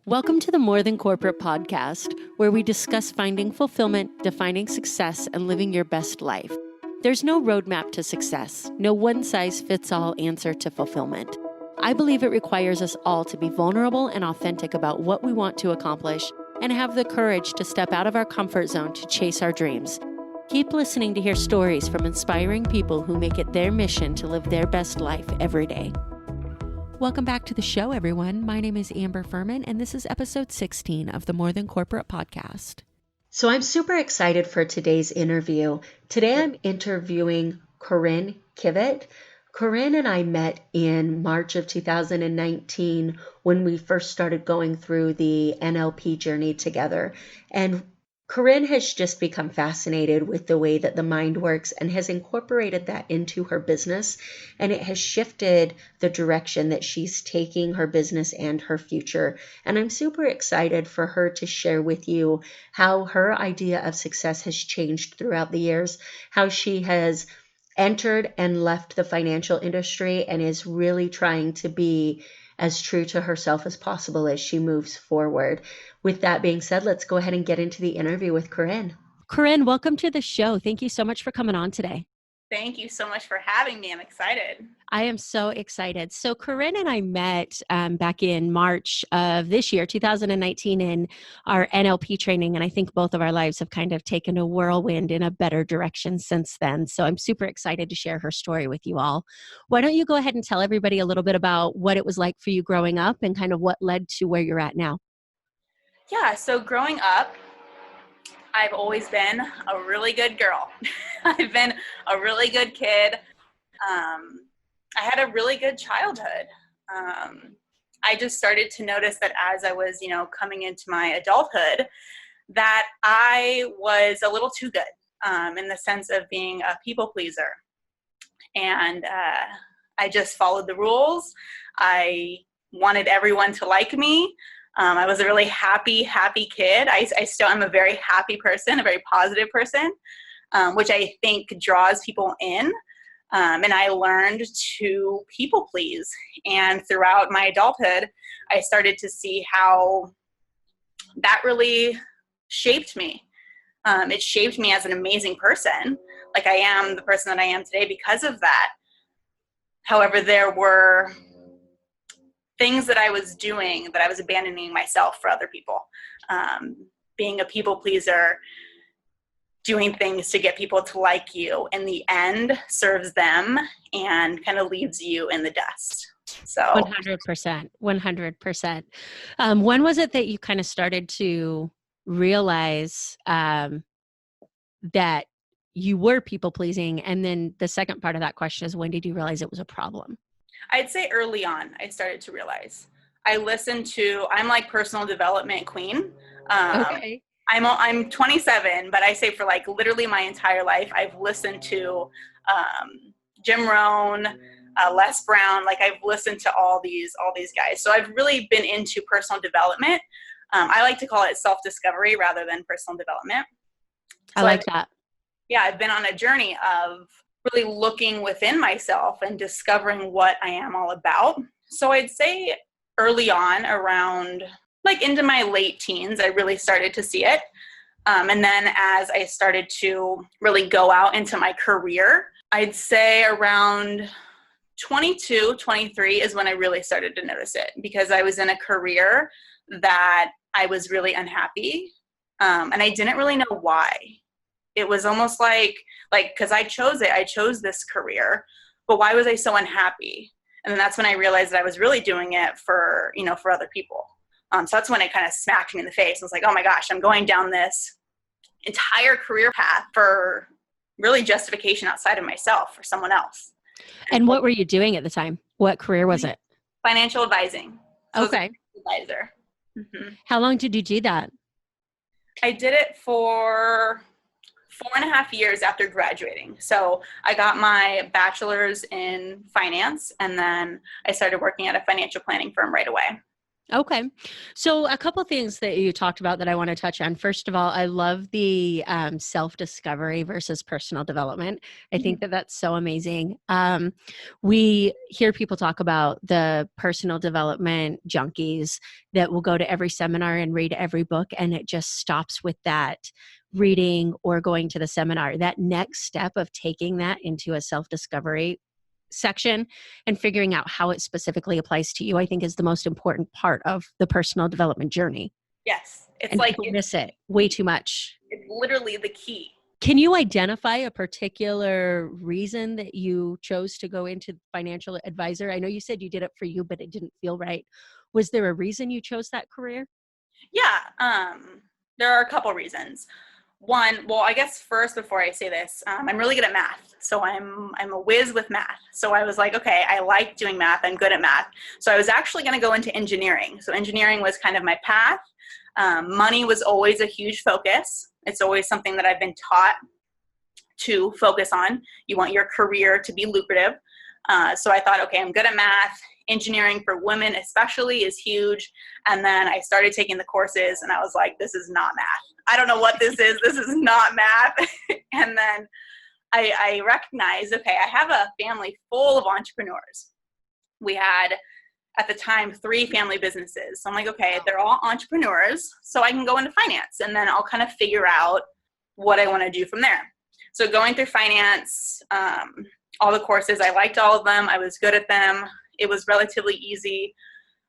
Welcome to the More Than Corporate podcast, where we discuss finding fulfillment, defining success, and living your best life. There's no roadmap to success, no one-size-fits-all answer to fulfillment. I believe it requires us all to be vulnerable and authentic about what we want to accomplish and have the courage to step out of our comfort zone to chase our dreams. Keep listening to hear stories from inspiring people who make it their mission to live their best life every day. Welcome back to the show, everyone. My name is Amber Furman, and this is episode 16 of the More Than Corporate podcast. So I'm super excited for today's interview. Today I'm interviewing Corryn Kivet. Corryn and I met in March of 2019 when we first started going through the NLP journey together. And Corryn has just become fascinated with the way that the mind works and has incorporated that into her business. And it has shifted the direction that she's taking her business and her future. And I'm super excited for her to share with you how her idea of success has changed throughout the years, how she has entered and left the financial industry and is really trying to be as true to herself as possible as she moves forward. With that being said, let's go ahead and get into the interview with Corryn. Corryn, welcome to the show. Thank you so much for coming on today. Thank you so much for having me. I'm excited. I am so excited. So Corryn and I met back in March of this year, 2019, in our NLP training. And I think both of our lives have kind of taken a whirlwind in a better direction since then. So I'm super excited to share her story with you all. Why don't you go ahead and tell everybody a little bit about what it was like for you growing up and kind of what led to where you're at now? Yeah, so growing up, I've always been a really good girl. I've been a really good kid. I had a really good childhood. I just started to notice that as I was, coming into my adulthood, that I was a little too good in the sense of being a people pleaser. And I just followed the rules. I wanted everyone to like me. I was a really happy kid. I still am a very happy person, a very positive person, which I think draws people in. And I learned to people please. And throughout my adulthood, I started to see how that really shaped me. It shaped me as an amazing person. Like I am the person that I am today because of that. However, there were things that I was doing that I was abandoning myself for other people. Being a people pleaser, doing things to get people to like you, in the end serves them and kind of leaves you in the dust. So 100%. When was it that you kind of started to realize that you were people pleasing? And then the second part of that question is, when did you realize it was a problem? I'd say early on, I started to realize. I'm like personal development queen. Okay. I'm 27, but I say for like literally my entire life, I've listened to Jim Rohn, Les Brown. Like I've listened to all these guys. So I've really been into personal development. I like to call it self-discovery rather than personal development. I like that. Yeah, I've been on a journey of really looking within myself and discovering what I am all about. So I'd say early on, around like into my late teens, I really started to see it. And then as I started to really go out into my career, I'd say around 22, 23 is when I really started to notice it, because I was in a career that I was really unhappy. And I didn't really know why. It was almost like, because I chose this career, but why was I so unhappy? And then that's when I realized that I was really doing it for other people. So that's when it kind of smacked me in the face. I was like, oh my gosh, I'm going down this entire career path for really justification outside of myself for someone else. And what were you doing at the time? What career was it? Financial advising. So okay. Advisor. Mm-hmm. How long did you do that? I did it for 4.5 years after graduating. So I got my bachelor's in finance, and then I started working at a financial planning firm right away. Okay. So a couple things that you talked about that I want to touch on. First of all, I love the self-discovery versus personal development. I think Mhm. that that's so amazing. We hear people talk about the personal development junkies that will go to every seminar and read every book, and it just stops with that reading or going to the seminar. That next step of taking that into a self-discovery section and figuring out how it specifically applies to you, I think is the most important part of the personal development journey. Yes. It's And like, people miss it way too much. it's literally the key. Can you identify a particular reason that you chose to go into financial advisor? I know you said you did it for you, but it didn't feel right. Was there a reason you chose that career? Yeah. There are a couple reasons. One, well, I guess first, before I say this, I'm really good at math. So I'm a whiz with math. So I was like, okay, I like doing math. I'm good at math. So I was actually going to go into engineering. So engineering was kind of my path. Money was always a huge focus. It's always something that I've been taught to focus on. You want your career to be lucrative. So I thought, okay, I'm good at math. Engineering for women especially is huge. And then I started taking the courses and I was like, this is not math. I don't know what this is. This is not math. And then I recognized, okay, I have a family full of entrepreneurs. We had, at the time, 3 family businesses. So I'm like, okay, they're all entrepreneurs, so I can go into finance and then I'll kind of figure out what I want to do from there. So going through finance, all the courses, I liked all of them. I was good at them. It was relatively easy.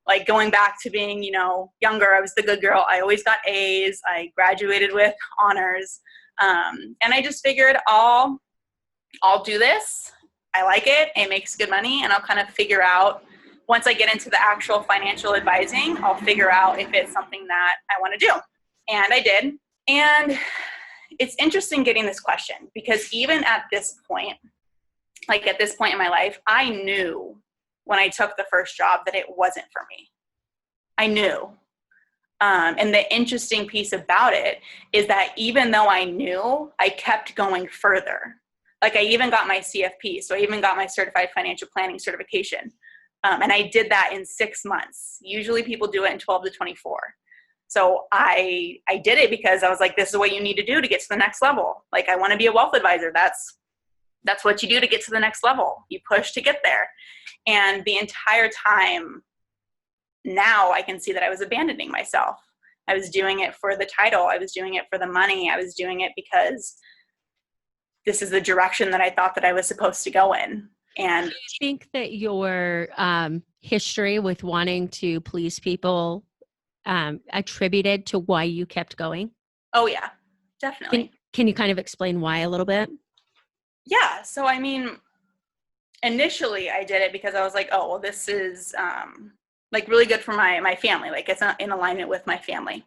Like going back to being, younger, I was the good girl. I always got A's. I graduated with honors. And I just figured I'll do this. I like it. It makes good money. And I'll kind of figure out, once I get into the actual financial advising, I'll figure out if it's something that I want to do. And I did. And it's interesting getting this question because even at this point, in my life, I knew when I took the first job that it wasn't for me. I knew. And the interesting piece about it is that even though I knew, I kept going further. Like I even got my CFP, so I even got my Certified Financial Planning certification. And I did that in 6 months. Usually people do it in 12 to 24. So I did it because I was like, this is what you need to do to get to the next level. Like I want to be a wealth advisor. That's what you do to get to the next level. You push to get there. And the entire time now I can see that I was abandoning myself. I was doing it for the title. I was doing it for the money. I was doing it because this is the direction that I thought that I was supposed to go in. And do you think that your history with wanting to please people attributed to why you kept going? oh yeah, definitely. Can you kind of explain why a little bit? Yeah. So, I mean, initially I did it because I was like, oh, well, this is like really good for my family. Like it's in alignment with my family.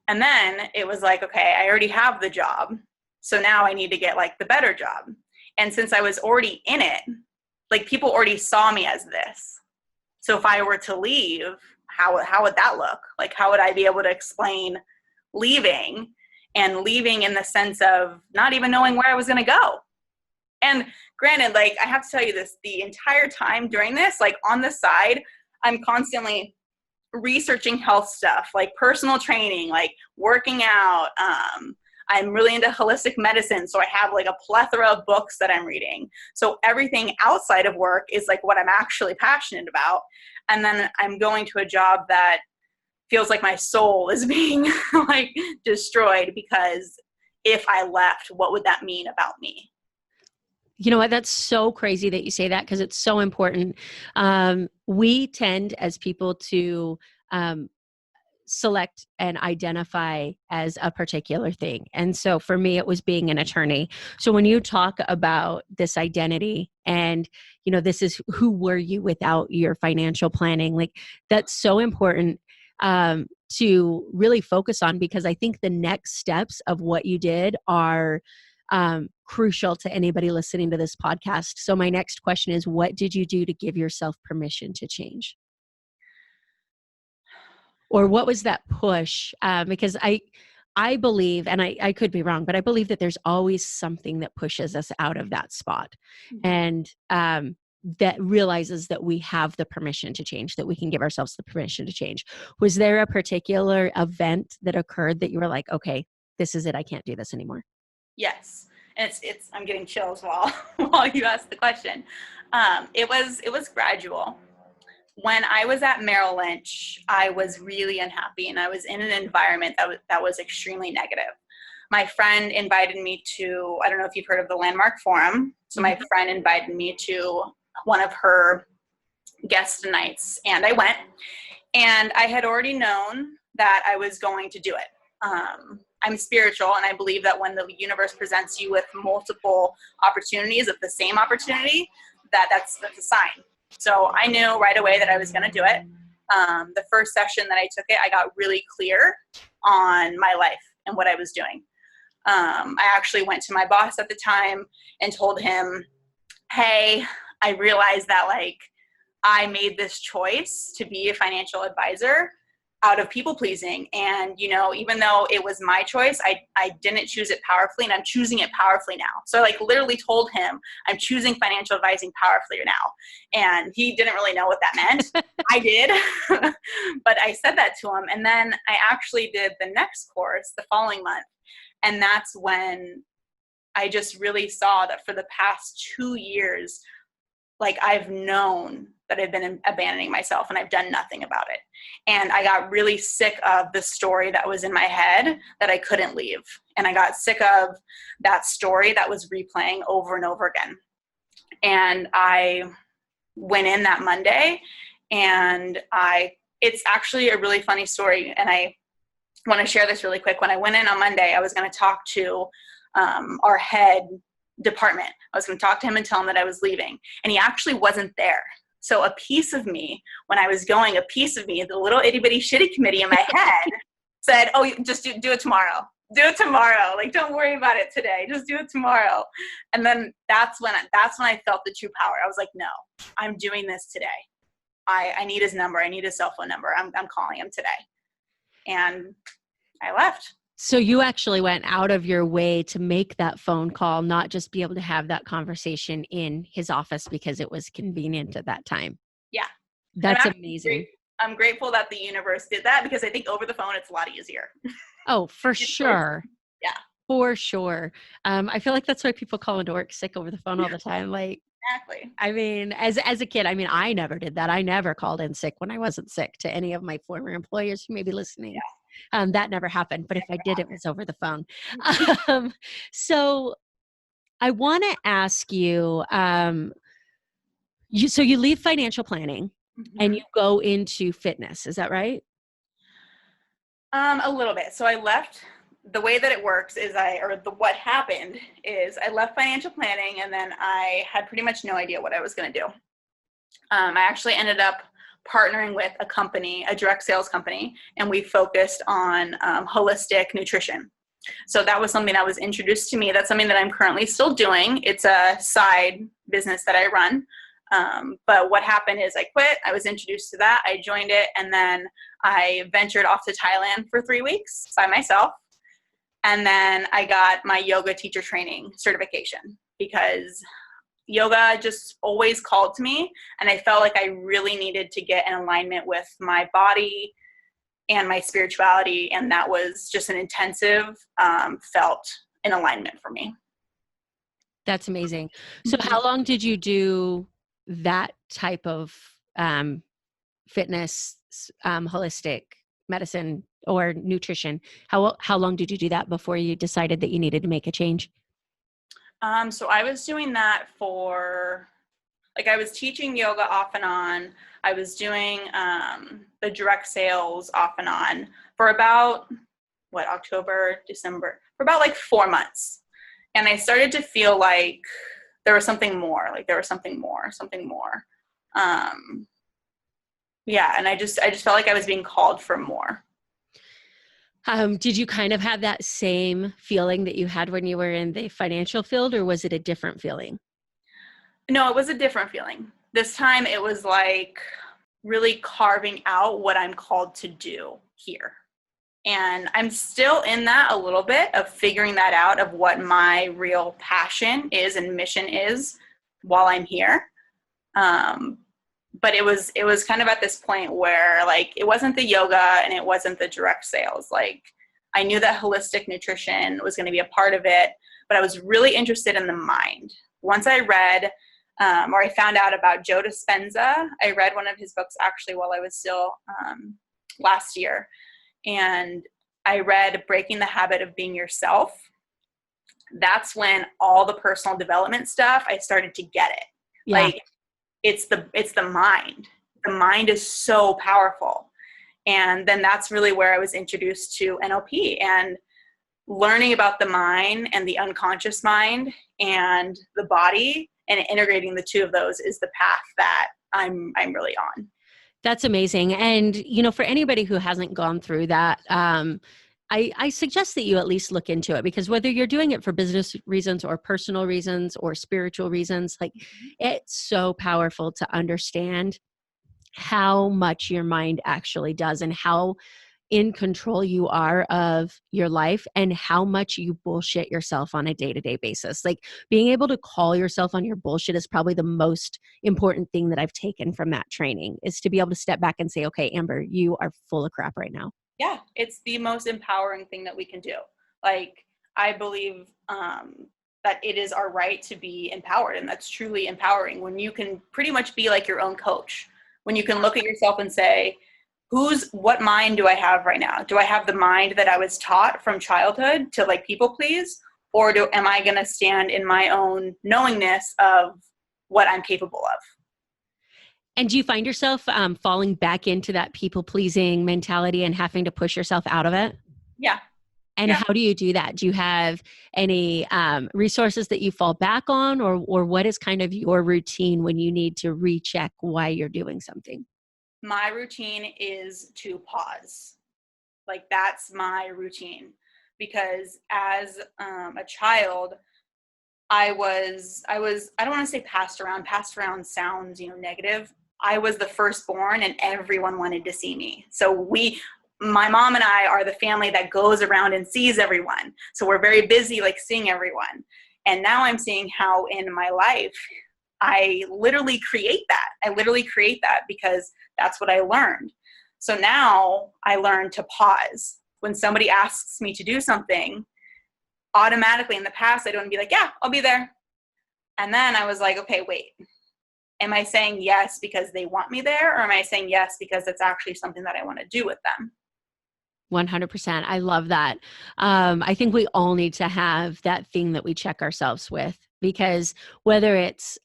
And then it was like, okay, I already have the job. So now I need to get like the better job. And since I was already in it, like people already saw me as this. So if I were to leave, how would that look? Like, how would I be able to explain leaving, and leaving in the sense of not even knowing where I was going to go? And granted, like I have to tell you this, the entire time during this, like on the side, I'm constantly researching health stuff, like personal training, like working out. I'm really into holistic medicine. So I have like a plethora of books that I'm reading. So everything outside of work is like what I'm actually passionate about. And then I'm going to a job that feels like my soul is being like destroyed, because if I left, what would that mean about me? You know what? That's so crazy that you say that, because it's so important. We tend as people to select and identify as a particular thing. And so for me, it was being an attorney. So when you talk about this identity and, this is who were you without your financial planning, like that's so important to really focus on, because I think the next steps of what you did are crucial to anybody listening to this podcast. So my next question is, what did you do to give yourself permission to change? Or what was that push? Because I believe, and I could be wrong, but I believe that there's always something that pushes us out of that spot. Mhm. And that realizes that we have the permission to change, that we can give ourselves the permission to change. Was there a particular event that occurred that you were like, okay, this is it, I can't do this anymore? Yes. And it's I'm getting chills while you ask the question. It was gradual. When I was at Merrill Lynch, I was really unhappy, and I was in an environment that was extremely negative. My friend invited me to, I don't know if you've heard of the Landmark Forum. So my friend invited me to one of her guest nights, and I went, and I had already known that I was going to do it. I'm spiritual, and I believe that when the universe presents you with multiple opportunities of the same opportunity, that's a sign. So I knew right away that I was going to do it. The first session that I took it, I got really clear on my life and what I was doing. I actually went to my boss at the time and told him, hey, I realized that like I made this choice to be a financial advisor out of people pleasing. And, you know, even though it was my choice, I didn't choose it powerfully, and I'm choosing it powerfully now. So I like literally told him I'm choosing financial advising powerfully now. And he didn't really know what that meant. I did, but I said that to him. And then I actually did the next course the following month. And that's when I just really saw that for the past 2 years, like I've known that I've been abandoning myself, and I've done nothing about it. And I got really sick of the story that was in my head that I couldn't leave. And I got sick of that story that was replaying over and over again. And I went in that Monday, and it's actually a really funny story. And I want to share this really quick. When I went in on Monday, I was going to talk to our head department. I was going to talk to him and tell him that I was leaving, and he actually wasn't there. So a piece of me, when I was going, the little itty bitty shitty committee in my head said, oh, just do it tomorrow. Do it tomorrow. Like, don't worry about it today. Just do it tomorrow. And then that's when I felt the true power. I was like, no, I'm doing this today. I need his number. I need his cell phone number. I'm calling him today. And I left. So you actually went out of your way to make that phone call, not just be able to have that conversation in his office because it was convenient at that time. Yeah. That's amazing. I'm grateful that the universe did that, because I think over the phone, it's a lot easier. Oh, for sure. Yeah. For sure. I feel like that's why people call into work sick over the phone all the time. Like, exactly. I mean, as a kid, I mean, I never did that. I never called in sick when I wasn't sick to any of my former employers who may be listening. Yeah. That never happened. But if I did, it was over the phone. So I want to ask you, so you leave financial planning and you go into fitness. Is that right? A little bit. So I left. The way that it works is what happened is I left financial planning, and then I had pretty much no idea what I was going to do. I actually ended up partnering with a company, a direct sales company, and we focused on holistic nutrition. So that was something that was introduced to me. That's something that I'm currently still doing. It's a side business that I run. But what happened is I quit. I was introduced to that. I joined it, and then I ventured off to Thailand for 3 weeks by myself. And then I got my yoga teacher training certification, because yoga just always called to me, and I felt like I really needed to get in alignment with my body and my spirituality, and that was just an intensive, felt in alignment for me. That's amazing. So how long did you do that type of fitness, holistic medicine or nutrition? How long did you do that before you decided that you needed to make a change? So I was doing that for, like, I was teaching yoga off and on. I was doing the direct sales off and on for about, October, December, for about like 4 months. And I started to feel like there was something more, something more. Yeah. And I just felt like I was being called for more. Did you kind of have that same feeling that you had when you were in the financial field, or was it a different feeling? No, it was a different feeling. This time it was like really carving out what I'm called to do here. And I'm still in that a little bit of figuring that out, of what my real passion is and mission is while I'm here. But it was kind of at this point where like, it wasn't the yoga and it wasn't the direct sales. Like I knew that holistic nutrition was going to be a part of it, but I was really interested in the mind. Once I read, or I found out about Joe Dispenza, I read one of his books actually while I was still, last year. And I read Breaking the Habit of Being Yourself. That's when all the personal development stuff, I started to get it. Yeah. Like it's the mind. The mind is so powerful. And then that's really where I was introduced to NLP and learning about the mind and the unconscious mind and the body, and integrating the two of those is the path that I'm really on. That's amazing. And, you know, for anybody who hasn't gone through that, I suggest that you at least look into it, because whether you're doing it for business reasons or personal reasons or spiritual reasons, like it's so powerful to understand how much your mind actually does and how in control you are of your life and how much you bullshit yourself on a day-to-day basis. Like being able to call yourself on your bullshit is probably the most important thing that I've taken from that training, is to be able to step back and say, okay, Amber, you are full of crap right now. Yeah, it's the most empowering thing that we can do. Like, I believe that it is our right to be empowered, and that's truly empowering when you can pretty much be like your own coach. When you can look at yourself and say, what mind do I have right now? Do I have the mind that I was taught from childhood to like people please? Or am I going to stand in my own knowingness of what I'm capable of? And do you find yourself falling back into that people pleasing mentality and having to push yourself out of it? Yeah. And how do you do that? Do you have any resources that you fall back on, or what is kind of your routine when you need to recheck why you're doing something? My routine is to pause. Like that's my routine, because as a child, I don't want to say passed around sounds, negative. I was the firstborn and everyone wanted to see me. So my mom and I are the family that goes around and sees everyone. So we're very busy, like seeing everyone. And now I'm seeing how in my life, I literally create that because that's what I learned. So now I learn to pause. When somebody asks me to do something, automatically in the past, I don't be like, yeah, I'll be there. And then I was like, okay, wait, am I saying yes because they want me there? Or am I saying yes because it's actually something that I want to do with them? 100%. I love that. I think we all need to have that thing that we check ourselves with, because whether it's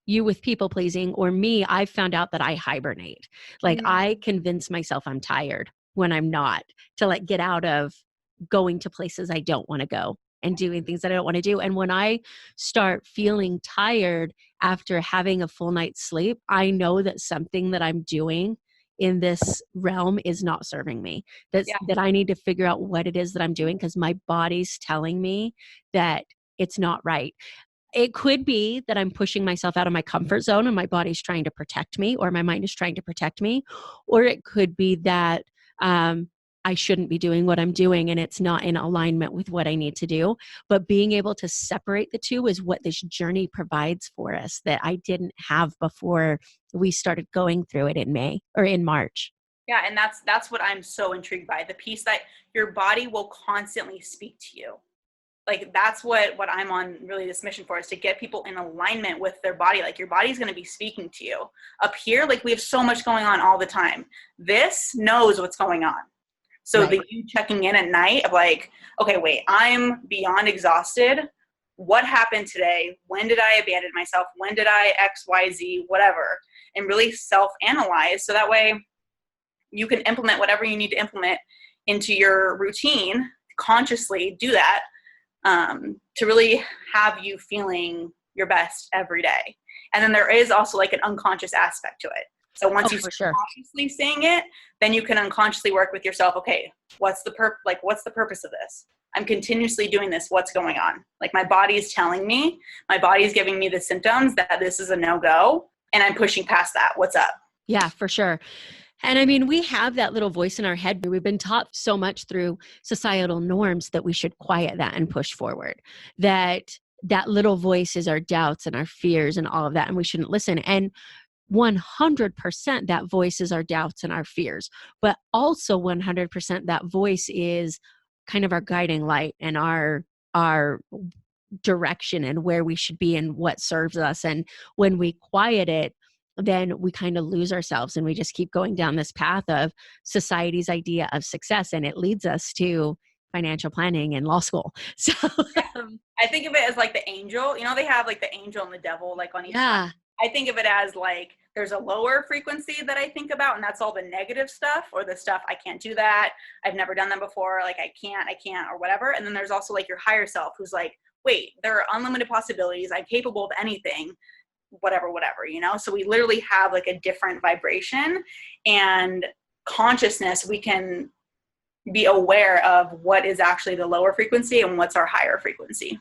you with people pleasing or me, I've found out that I hibernate. Like I convince myself I'm tired when I'm not, to like get out of going to places I don't want to go and doing things that I don't want to do. And when I start feeling tired after having a full night's sleep, I know that something that I'm doing in this realm is not serving me. That I need to figure out what it is that I'm doing, because my body's telling me that it's not right. It could be that I'm pushing myself out of my comfort zone and my body's trying to protect me, or my mind is trying to protect me. Or it could be that I shouldn't be doing what I'm doing and it's not in alignment with what I need to do. But being able to separate the two is what this journey provides for us that I didn't have before we started going through it in May or in March. Yeah, and that's what I'm so intrigued by, the piece that your body will constantly speak to you. Like that's what I'm on really this mission for, is to get people in alignment with their body. Like your body's going to be speaking to you. Up here, like we have so much going on all the time. This knows what's going on. So right. You checking in at night of like, okay, wait, I'm beyond exhausted. What happened today? When did I abandon myself? When did I X, Y, Z, whatever? And really self-analyze, so that way you can implement whatever you need to implement into your routine, consciously do that, to really have you feeling your best every day. And then there is also like an unconscious aspect to it. So once you start consciously saying it, then you can unconsciously work with yourself. Okay, what's the purpose of this? I'm continuously doing this. What's going on? Like my body is telling me, my body is giving me the symptoms that this is a no-go, and I'm pushing past that. What's up? Yeah, for sure. And I mean, we have that little voice in our head. We've been taught so much through societal norms that we should quiet that and push forward. That that little voice is our doubts and our fears and all of that, and we shouldn't listen. And 100% that voice is our doubts and our fears, but also 100% that voice is kind of our guiding light and our direction and where we should be and what serves us. And when we quiet it, then we kind of lose ourselves and we just keep going down this path of society's idea of success, and it leads us to financial planning and law school. So I think of it as like the angel. You know, they have like the angel and the devil like on each side. yeah, I think of it as like there's a lower frequency that I think about, and that's all the negative stuff or the stuff I can't do that. I've never done that before. Like I can't, or whatever. And then there's also like your higher self who's like, wait, there are unlimited possibilities. I'm capable of anything, whatever, you know? So we literally have like a different vibration and consciousness. We can be aware of what is actually the lower frequency and what's our higher frequency.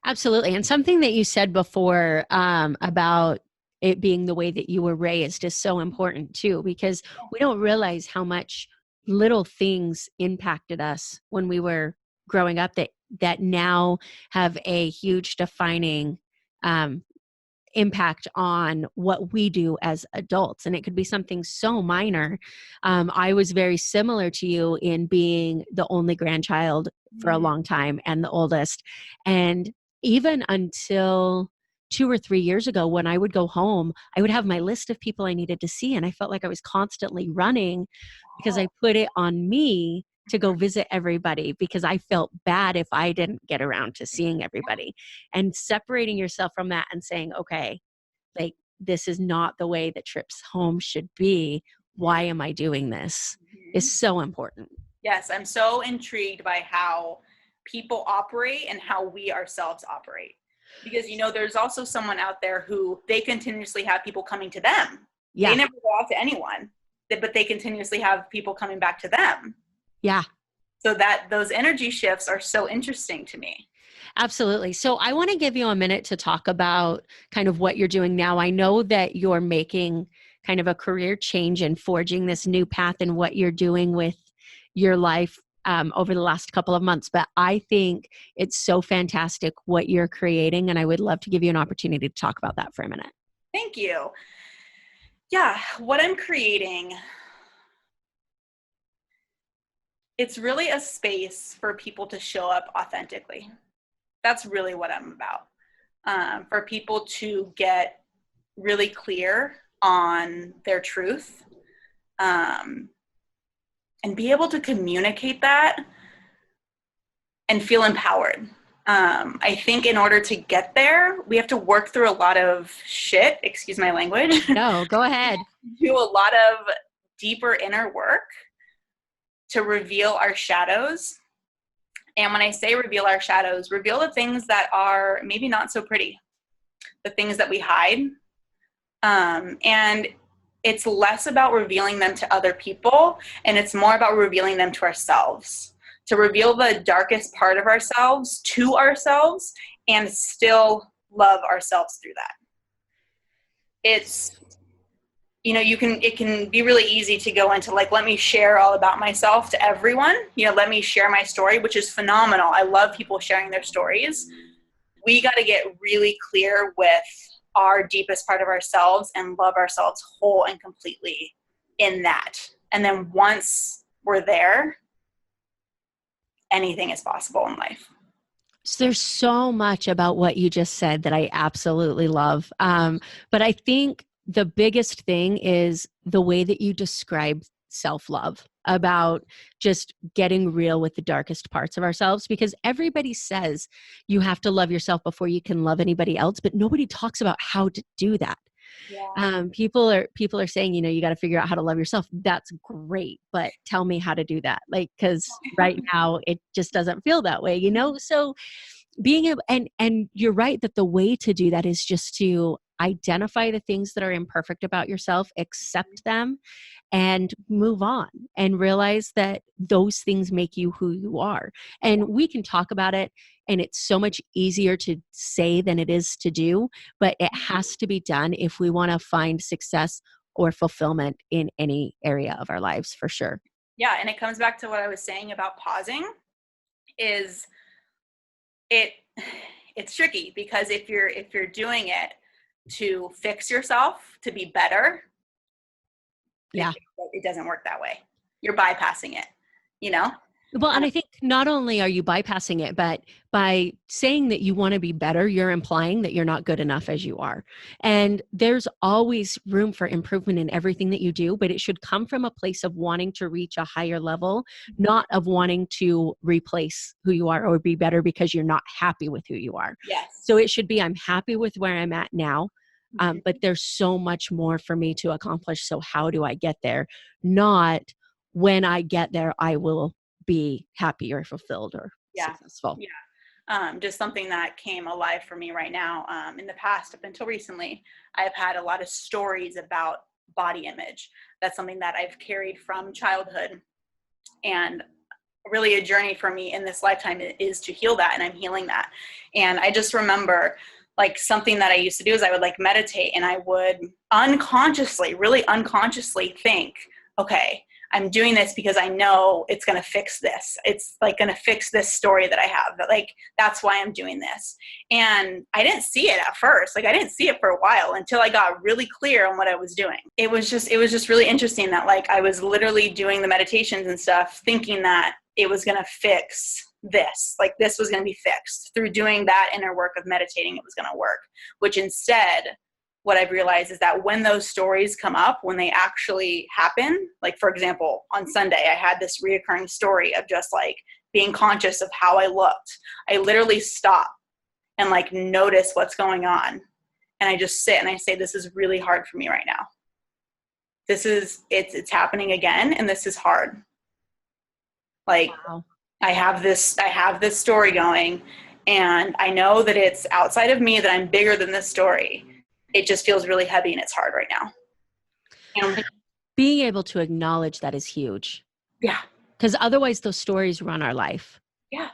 absolutely. And something that you said before about it being the way that you were raised is so important too, because we don't realize how much little things impacted us when we were growing up that now have a huge defining um, impact on what we do as adults. And it could be something so minor. I was very similar to you in being the only grandchild for a long time and the oldest. And even until 2 or 3 years ago, when I would go home, I would have my list of people I needed to see. And I felt like I was constantly running because I put it on me to go visit everybody because I felt bad if I didn't get around to seeing everybody. And separating yourself from that and saying, okay, like this is not the way that trips home should be. Why am I doing this? Is so important. Yes, I'm so intrigued by how people operate and how we ourselves operate. Because, you know, there's also someone out there who they continuously have people coming to them. Yeah. They never go out to anyone, but they continuously have people coming back to them. Yeah. So that those energy shifts are so interesting to me. Absolutely. So I want to give you a minute to talk about kind of what you're doing now. I know that you're making kind of a career change and forging this new path in what you're doing with your life over the last couple of months, but I think it's so fantastic what you're creating, and I would love to give you an opportunity to talk about that for a minute. Thank you. Yeah, what I'm creating, it's really a space for people to show up authentically. That's really what I'm about. For people to get really clear on their truth, and be able to communicate that and feel empowered. I think in order to get there, we have to work through a lot of shit, excuse my language. No, go ahead. Do a lot of deeper inner work to reveal our shadows. And when I say reveal our shadows, reveal the things that are maybe not so pretty, the things that we hide. And it's less about revealing them to other people, and it's more about revealing them to ourselves, to reveal the darkest part of ourselves to ourselves and still love ourselves through that. It's, you know, it can be really easy to go into like, let me share all about myself to everyone. You know, let me share my story, which is phenomenal. I love people sharing their stories. We got to get really clear with our deepest part of ourselves and love ourselves whole and completely in that. And then once we're there, anything is possible in life. So there's so much about what you just said that I absolutely love. But I think the biggest thing is the way that you describe self-love, about just getting real with the darkest parts of ourselves, because everybody says you have to love yourself before you can love anybody else, but nobody talks about how to do that. Yeah. People are saying, you know, you got to figure out how to love yourself. That's great, but tell me how to do that. Like, because right now it just doesn't feel that way, you know? So being able, and you're right that the way to do that is just to identify the things that are imperfect about yourself, accept them, and move on, and realize that those things make you who you are. And we can talk about it, and it's so much easier to say than it is to do, but it has to be done if we want to find success or fulfillment in any area of our lives, for sure. Yeah, and it comes back to what I was saying about pausing, is it it's tricky because if you're doing it to fix yourself, to be better, Yeah. it doesn't work that way. You're bypassing it, you know? Well, and I think not only are you bypassing it, but by saying that you want to be better, you're implying that you're not good enough as you are. And there's always room for improvement in everything that you do, but it should come from a place of wanting to reach a higher level, not of wanting to replace who you are or be better because you're not happy with who you are. Yes. So it should be, I'm happy with where I'm at now, but there's so much more for me to accomplish. So how do I get there? Not when I get there, I will be happy or fulfilled or successful. Yeah. Just something that came alive for me right now. In the past, up until recently, I've had a lot of stories about body image. That's something that I've carried from childhood, and really a journey for me in this lifetime is to heal that, and I'm healing that. And I just remember, like, something that I used to do is I would like meditate, and I would really unconsciously think, okay, I'm doing this because I know it's going to fix this. It's like going to fix this story that I have. That, like, that's why I'm doing this. And I didn't see it at first. Like, I didn't see it for a while until I got really clear on what I was doing. It was just really interesting that, like, I was literally doing the meditations and stuff thinking that it was going to fix this. Like, this was going to be fixed. Through doing that inner work of meditating, it was going to work. Which instead, what I've realized is that when those stories come up, when they actually happen, like, for example, on Sunday, I had this reoccurring story of just like being conscious of how I looked. I literally stop and like notice what's going on. And I just sit and I say, this is really hard for me right now. It's happening again. And this is hard. Like, wow. I have this story going, and I know that it's outside of me, that I'm bigger than this story. It just feels really heavy and it's hard right now. And being able to acknowledge that is huge. Yeah. Because otherwise those stories run our life. Yeah.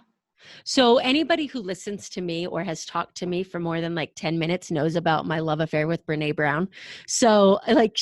So anybody who listens to me or has talked to me for more than like 10 minutes knows about my love affair with Brene Brown. So like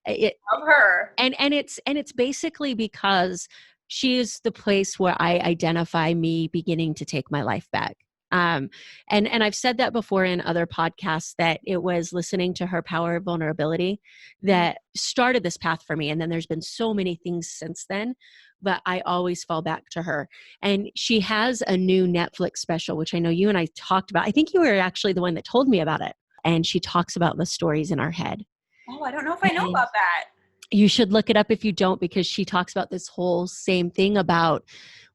love her. And it's basically because she is the place where I identify me beginning to take my life back. And I've said that before in other podcasts, that it was listening to her Power of Vulnerability that started this path for me. And then there's been so many things since then, but I always fall back to her. And she has a new Netflix special, which I know you and I talked about. I think you were actually the one that told me about it. And she talks about the stories in our head. Oh, I don't know if I know about that. You should look it up if you don't, because she talks about this whole same thing about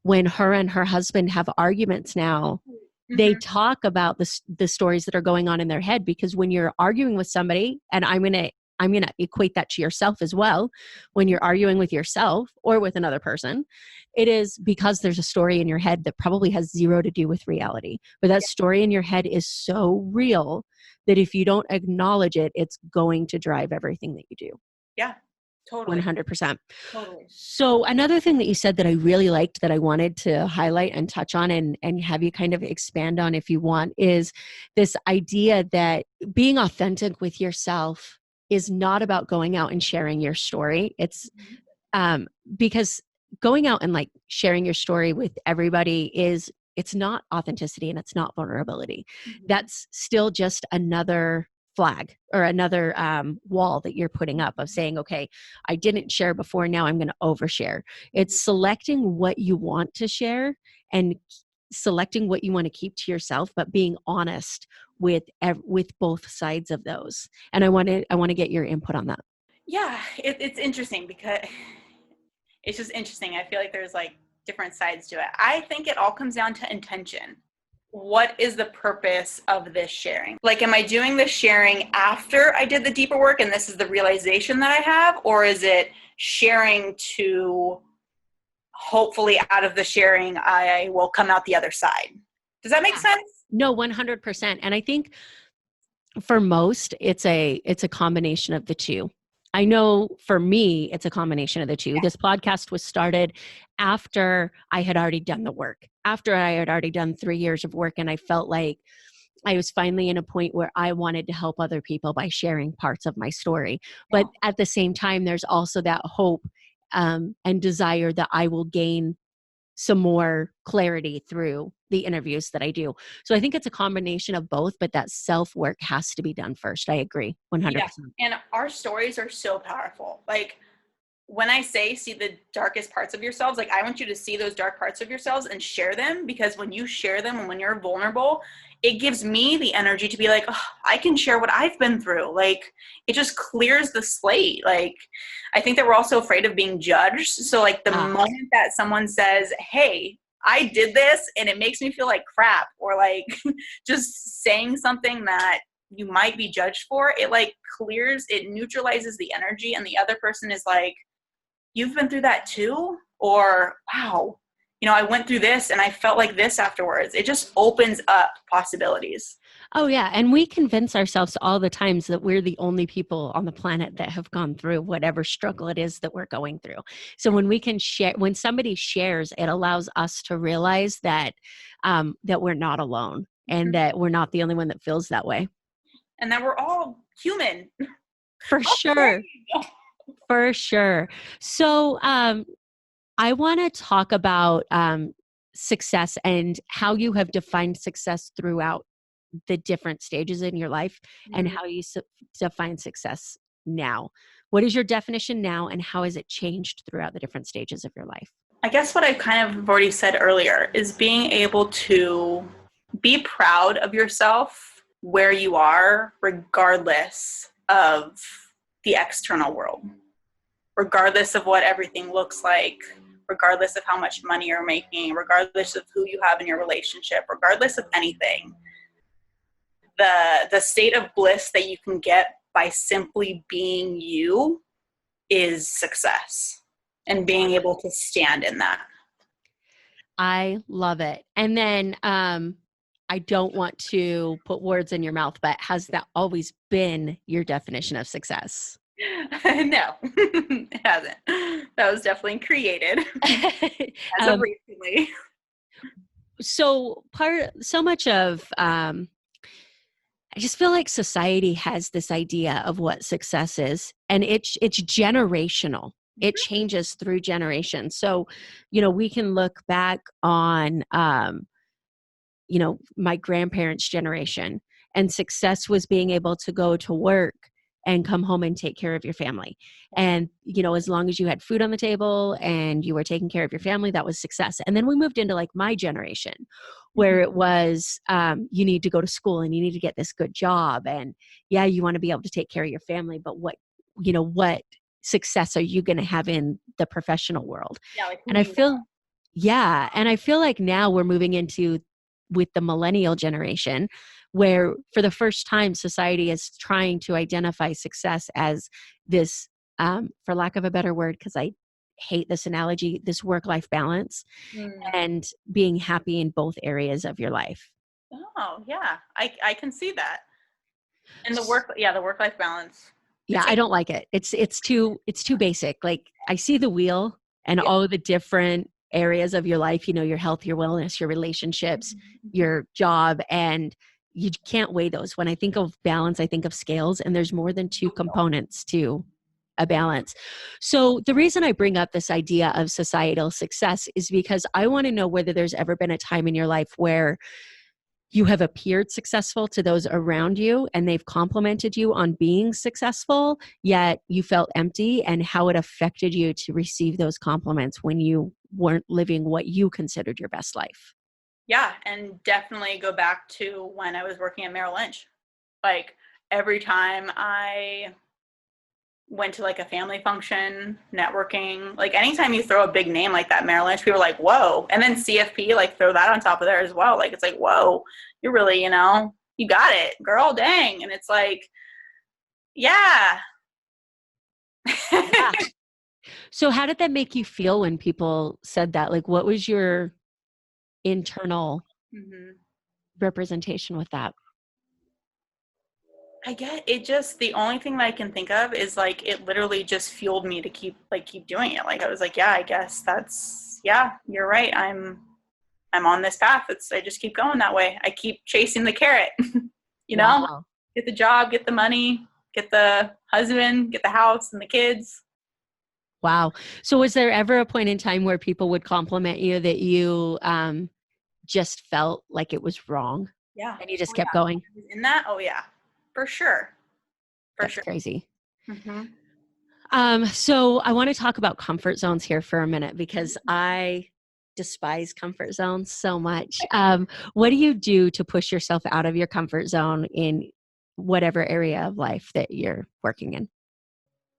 when her and her husband have arguments now. They talk about the stories that are going on in their head, because when you're arguing with somebody, and I'm going to equate that to yourself as well. When you're arguing with yourself or with another person, it is because there's a story in your head that probably has zero to do with reality. But that story in your head is so real that if you don't acknowledge it, it's going to drive everything that you do. Yeah. Totally. 100%. Totally. So another thing that you said that I really liked, that I wanted to highlight and touch on and have you kind of expand on if you want, is this idea that being authentic with yourself is not about going out and sharing your story. It's because going out and like sharing your story with everybody it's not authenticity and it's not vulnerability. That's still just another flag or another wall that you're putting up of saying, okay, I didn't share before, now I'm going to overshare. It's selecting what you want to share and selecting what you want to keep to yourself, but being honest with both sides of those. And I want to get your input on that. Yeah, it's interesting because it's just interesting. I feel like there's like different sides to it. I think it all comes down to intention. What is the purpose of this sharing? Like, am I doing this sharing after I did the deeper work and this is the realization that I have? Or is it sharing to hopefully out of the sharing, I will come out the other side? Does that make sense? No, 100%. And I think for most, it's a combination of the two. I know for me, it's a combination of the two. Yeah. This podcast was started after I had already done the work, after I had already done 3 years of work. And I felt like I was finally in a point where I wanted to help other people by sharing parts of my story. Yeah. But at the same time, there's also that hope and desire that I will gain some more clarity through the interviews that I do. So I think it's a combination of both, but that self-work has to be done first. I agree 100%. Yeah. And our stories are so powerful. Like, when I say see the darkest parts of yourselves, like I want you to see those dark parts of yourselves and share them, because when you share them and when you're vulnerable, it gives me the energy to be like, oh, I can share what I've been through. Like, it just clears the slate. Like, I think that we're also afraid of being judged. So like the moment that someone says, hey, I did this and it makes me feel like crap, or like just saying something that you might be judged for, it like clears, it neutralizes the energy, and the other person is like, you've been through that too? Or, wow, I went through this and I felt like this afterwards. It just opens up possibilities. Oh yeah. And we convince ourselves all the times that we're the only people on the planet that have gone through whatever struggle it is that we're going through. So when we can share, when somebody shares, it allows us to realize that, that we're not alone and that we're not the only one that feels that way. And that we're all human. For sure. For sure. So I want to talk about success and how you have defined success throughout the different stages in your life, and how you define success now. What is your definition now, and how has it changed throughout the different stages of your life? I guess what I kind of already said earlier is being able to be proud of yourself where you are, regardless of the external world, regardless of what everything looks like, regardless of how much money you're making, regardless of who you have in your relationship, regardless of anything. The state of bliss that you can get by simply being you is success, and being able to stand in that. I love it. And then I don't want to put words in your mouth, but has that always been your definition of success? No, it hasn't. That was definitely created as of recently. So much of I just feel like society has this idea of what success is, and it's generational. It changes through generations. So, we can look back on, my grandparents' generation, and success was being able to go to work and come home and take care of your family. And, as long as you had food on the table and you were taking care of your family, that was success. And then we moved into like my generation, where it was, you need to go to school and you need to get this good job. And yeah, you want to be able to take care of your family, but what success are you going to have in the professional world? Yeah, like, and I feel, and I feel like now we're moving into with the millennial generation, where for the first time society is trying to identify success as this, for lack of a better word, because I hate this analogy, this work-life balance, and being happy in both areas of your life. Oh yeah, I can see that. And the work-life balance. Yeah, I don't like it. It's too basic. Like, I see the wheel and all of the different areas of your life, your health, your wellness, your relationships, your job, and you can't weigh those. When I think of balance, I think of scales, and there's more than two components to a balance. So the reason I bring up this idea of societal success is because I want to know whether there's ever been a time in your life where you have appeared successful to those around you and they've complimented you on being successful, yet you felt empty, and how it affected you to receive those compliments when you weren't living what you considered your best life. Yeah, and definitely go back to when I was working at Merrill Lynch. Like, every time I went to like a family function, networking, like anytime you throw a big name like that, Merrill Lynch, people are like, whoa. And then CFP, like, throw that on top of there as well. Like, it's like, whoa, you're really, you got it, girl, dang. And it's like, yeah. Yeah. So how did that make you feel when people said that? Like, what was your internal representation with that? I get it. Just, the only thing that I can think of is like, it literally just fueled me to keep doing it. Like, I was like, yeah, I guess you're right. I'm on this path. I just keep going that way. I keep chasing the carrot, Wow. Get the job, get the money, get the husband, get the house and the kids. Wow. So was there ever a point in time where people would compliment you that you just felt like it was wrong Yeah. and you just Oh, kept yeah. going? In that? Oh, yeah. For sure. For That's sure. crazy. Mm-hmm. So I want to talk about comfort zones here for a minute because I despise comfort zones so much. What do you do to push yourself out of your comfort zone in whatever area of life that you're working in?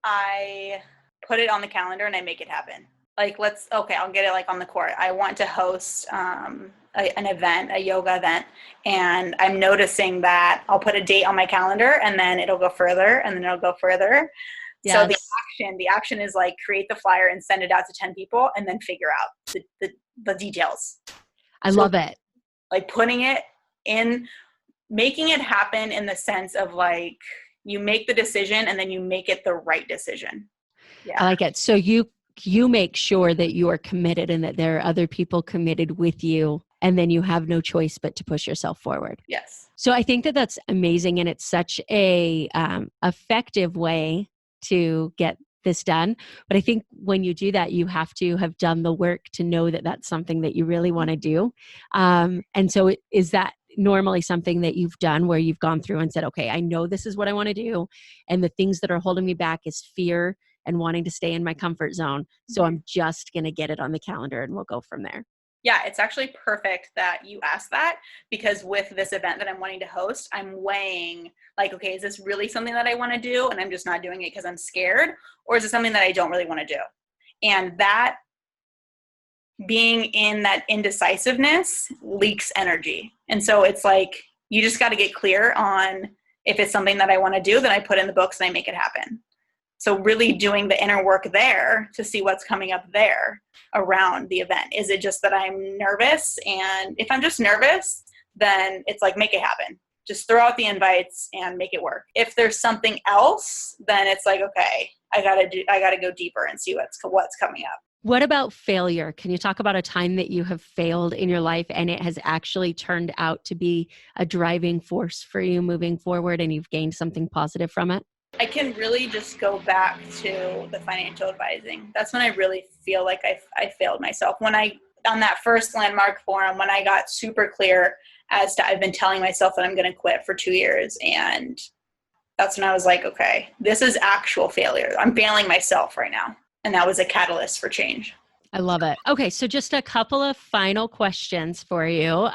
I put it on the calendar and I make it happen. Like, I'll get it like on the court. I want to host an event, a yoga event, and I'm noticing that I'll put a date on my calendar and then it'll go further and then it'll go further. So Yes. the action is like create the flyer and send it out to 10 people and then figure out the details. I So love it. like putting it in, making it happen in the sense of like you make the decision and then you make it the right decision. I Yeah. like it. So you make sure that you are committed and that there are other people committed with you, and then you have no choice but to push yourself forward. Yes. So I think that that's amazing, and it's such a effective way to get this done. But I think when you do that, you have to have done the work to know that that's something that you really want to do. And so, is that normally something that you've done where you've gone through and said, "Okay, I know this is what I want to do, and the things that are holding me back is fear and wanting to stay in my comfort zone. So I'm just going to get it on the calendar, and we'll go from there." Yeah, it's actually perfect that you asked that because with this event that I'm wanting to host, I'm weighing like, okay, is this really something that I want to do and I'm just not doing it because I'm scared, or is it something that I don't really want to do? And that being in that indecisiveness leaks energy. And so it's like you just got to get clear on if it's something that I want to do, then I put in the books and I make it happen. So really doing the inner work there to see what's coming up there around the event. Is it just that I'm nervous? And if I'm just nervous, then it's like, make it happen. Just throw out the invites and make it work. If there's something else, then it's like, okay, I gotta go deeper and see what's coming up. What about failure? Can you talk about a time that you have failed in your life and it has actually turned out to be a driving force for you moving forward and you've gained something positive from it? I can really just go back to the financial advising. That's when I really feel like I failed myself. On that first landmark forum, when I got super clear as to, I've been telling myself that I'm going to quit for 2 years. And that's when I was like, okay, this is actual failure. I'm failing myself right now. And that was a catalyst for change. I love it. Okay, so just a couple of final questions for you.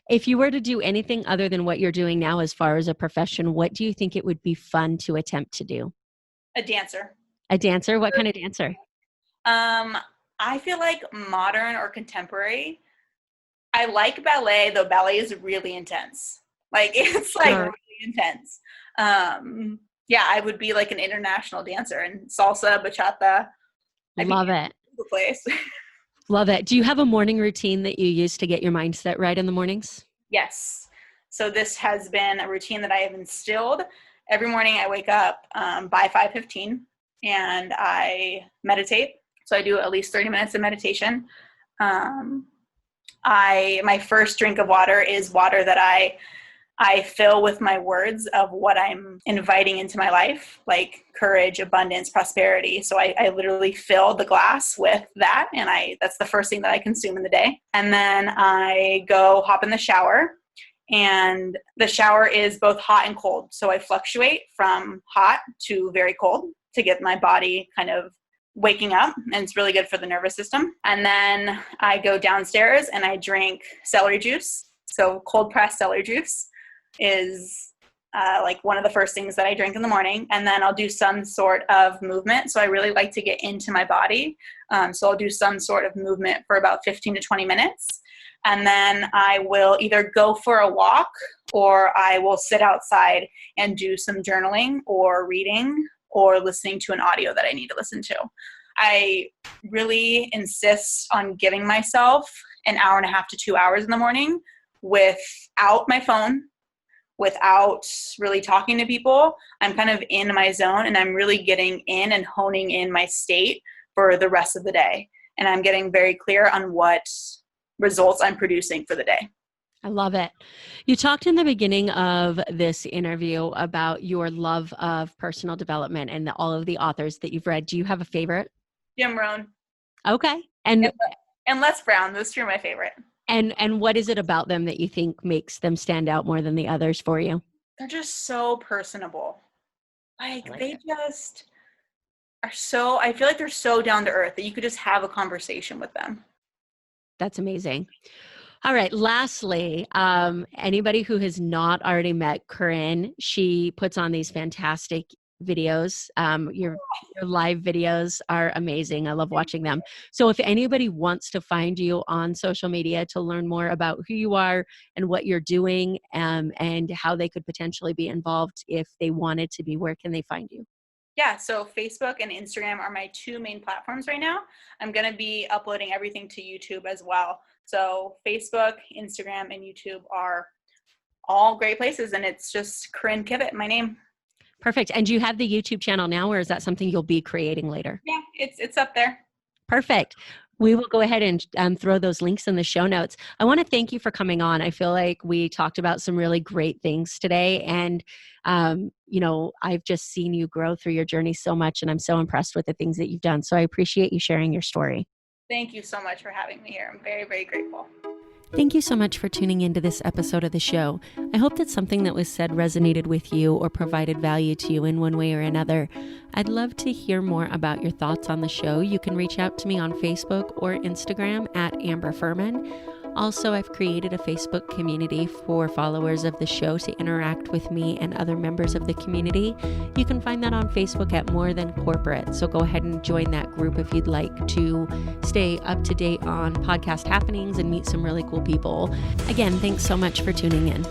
If you were to do anything other than what you're doing now as far as a profession, what do you think it would be fun to attempt to do? A dancer. A dancer? What kind of dancer? I feel like modern or contemporary. I like ballet, though ballet is really intense. Like it's like Sure. really intense. Yeah, I would be like an international dancer and salsa, bachata. Love it. The place. Love it. Do you have a morning routine that you use to get your mindset right in the mornings? Yes. So this has been a routine that I have instilled. Every morning I wake up by 5:15 and I meditate. So I do at least 30 minutes of meditation. My first drink of water is water that I fill with my words of what I'm inviting into my life, like courage, abundance, prosperity. So I literally fill the glass with that, and that's the first thing that I consume in the day. And then I go hop in the shower, and the shower is both hot and cold. So I fluctuate from hot to very cold to get my body kind of waking up, and it's really good for the nervous system. And then I go downstairs and I drink celery juice. So cold pressed celery juice is like one of the first things that I drink in the morning. And then I'll do some sort of movement. So I really like to get into my body. So I'll do some sort of movement for about 15 to 20 minutes. And then I will either go for a walk or I will sit outside and do some journaling or reading or listening to an audio that I need to listen to. I really insist on giving myself an hour and a half to 2 hours in the morning without my phone, without really talking to people. I'm kind of in my zone and I'm really getting in and honing in my state for the rest of the day. And I'm getting very clear on what results I'm producing for the day. I love it. You talked in the beginning of this interview about your love of personal development and all of the authors that you've read. Do you have a favorite? Jim Rohn. Okay. And Les Brown. Those two are my favorite. And what is it about them that you think makes them stand out more than the others for you? They're just so personable. Like they it. just are so, I feel like they're so down to earth that you could just have a conversation with them. That's amazing. All right. Lastly, anybody who has not already met Corryn, she puts on these fantastic videos. Your live videos are amazing. I love watching them. So if anybody wants to find you on social media to learn more about who you are and what you're doing, and how they could potentially be involved if they wanted to be, where can they find you? Yeah, so Facebook and Instagram are my two main platforms right now. I'm going to be uploading everything to YouTube as well. So Facebook, Instagram, and YouTube are all great places, and it's just Corryn Kivet, my name. Perfect. And do you have the YouTube channel now, or is that something you'll be creating later? Yeah, it's up there. Perfect. We will go ahead and throw those links in the show notes. I want to thank you for coming on. I feel like we talked about some really great things today. And, I've just seen you grow through your journey so much, and I'm so impressed with the things that you've done. So I appreciate you sharing your story. Thank you so much for having me here. I'm very, very grateful. Thank you so much for tuning into this episode of the show. I hope that something that was said resonated with you or provided value to you in one way or another. I'd love to hear more about your thoughts on the show. You can reach out to me on Facebook or Instagram at Amber Furman. Also, I've created a Facebook community for followers of the show to interact with me and other members of the community. You can find that on Facebook at More Than Corporate. So go ahead and join that group if you'd like to stay up to date on podcast happenings and meet some really cool people. Again, thanks so much for tuning in.